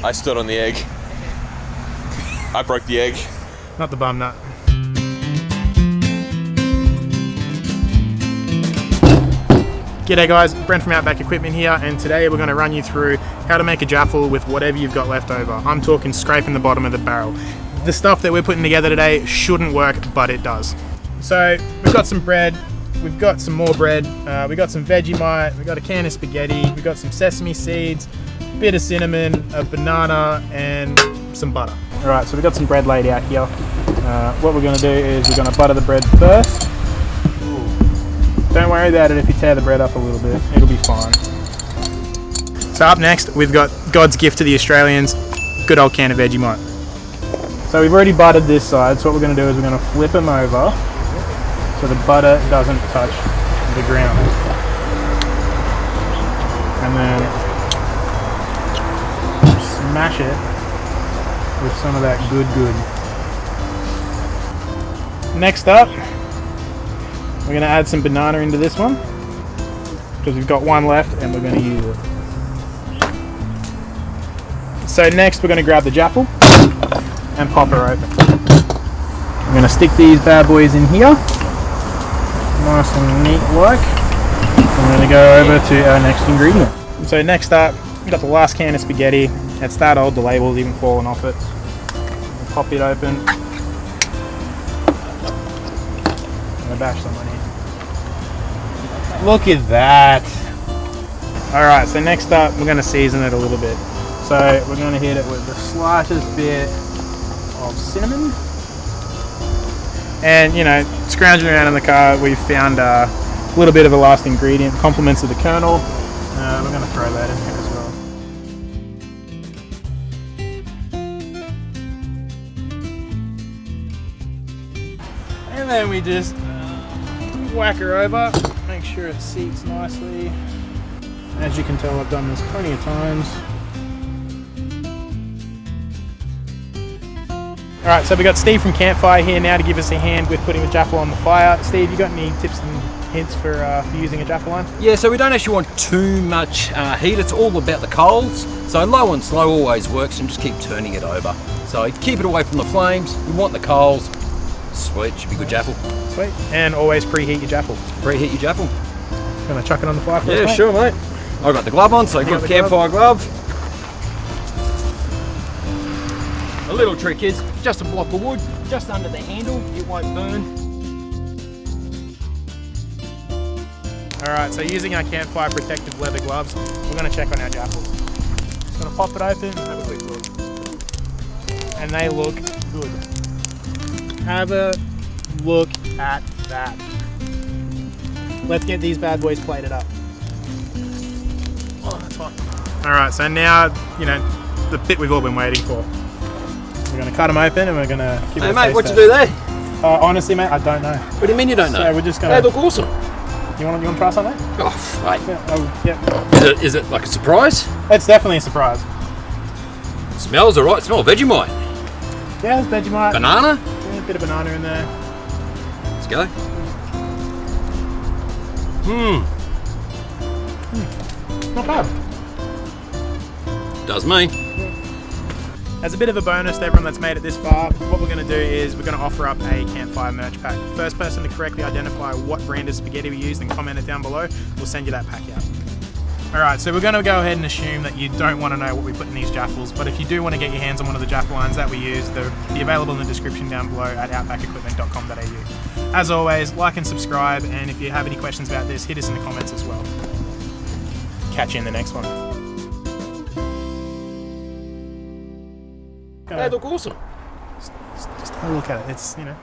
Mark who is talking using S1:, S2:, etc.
S1: I stood on the egg. I broke the egg.
S2: Not the bum nut. G'day guys, Brent from Outback Equipment here, and today we're going to run you through how to make a jaffle with whatever you've got left over. I'm talking scraping the bottom of the barrel. The stuff that we're putting together today shouldn't work, but it does. So we've got some bread, we've got some more bread, we've got some Vegemite, we've got a can of spaghetti, we've got some sesame seeds, a bit of cinnamon, a banana, and some butter. Alright, so we've got some bread laid out here. What we're going to do is we're going to butter the bread first. Don't worry about it if you tear the bread up a little bit, it'll be fine. So up next, we've got God's gift to the Australians, good old can of Vegemite. So we've already buttered this side, so what we're going to do is we're going to flip them over so the butter doesn't touch the ground. And then smash it with some of that good. Next up, we're going to add some banana into this one because we've got one left and we're going to use it. So next we're going to grab the jaffle and pop her open. I'm going to stick these bad boys in here, nice and neat like. I'm going to go over to our next ingredient. So next up, we've got the last can of spaghetti. It's that old, the label's even fallen off it. We'll pop it open. I'm going to bash some on here. Look at that. Alright, so next up we're going to season it a little bit. So we're going to hit it with the slightest bit of cinnamon. And you know, scrounging around in the car, we've found a little bit of a last ingredient, compliments of the kernel. We're going to throw that in here as well. And then we just whack her over, make sure it seats nicely. As you can tell, I've done this plenty of times. Alright, so we've got Steve from Campfire here now to give us a hand with putting the jaffle on the fire. Steve, you got any tips and hints for using a jaffle line?
S3: Yeah, so we don't actually want too much heat. It's all about the coals. So low and slow always works, and just keep turning it over. So keep it away from the flames. We want the coals. Sweet, should be good jaffle.
S2: Sweet, and always preheat your jaffle.
S3: Preheat your jaffle.
S2: Gonna chuck it on the fire for us,
S3: Yeah,
S2: mate?
S3: sure, mate. I've got the glove on, so good Campfire glove. A little trick is just a block of wood, just under the handle, it won't burn.
S2: Alright, so using our Campfire protective leather gloves, we're going to check on our jaffles. Just going to pop it open and have a quick look. And they look good. Have a look at that. Let's get these bad boys plated up. Oh, that's hot. Alright, so now, you know, the bit we've all been waiting for. We're going to cut them open and we're going to give it a
S3: Hey mate,
S2: taste
S3: what you
S2: test.
S3: do there?
S2: Honestly mate, I don't know.
S3: What do you mean you don't know?
S2: So we're just going
S3: They
S2: to...
S3: look awesome.
S2: You want to try something?
S3: Oh, mate.
S2: Yeah.
S3: Is it like a surprise?
S2: It's definitely a surprise.
S3: Smells alright, smell of Vegemite.
S2: Yeah, it's Vegemite.
S3: Banana?
S2: Yeah, a bit of banana in there.
S3: Let's go.
S2: Not bad.
S3: Does me.
S2: As a bit of a bonus to everyone that's made it this far, what we're going to do is we're going to offer up a Campfire merch pack. First person to correctly identify what brand of spaghetti we used and comment it down below, we'll send you that pack out. Alright, so we're going to go ahead and assume that you don't want to know what we put in these jaffles, but if you do want to get your hands on one of the jaffle lines that we use, they'll be available in the description down below at outbackequipment.com.au. As always, like and subscribe, and if you have any questions about this, hit us in the comments as well. Catch you in the next one.
S3: They look awesome.
S2: Just have a look at it. It's, you know.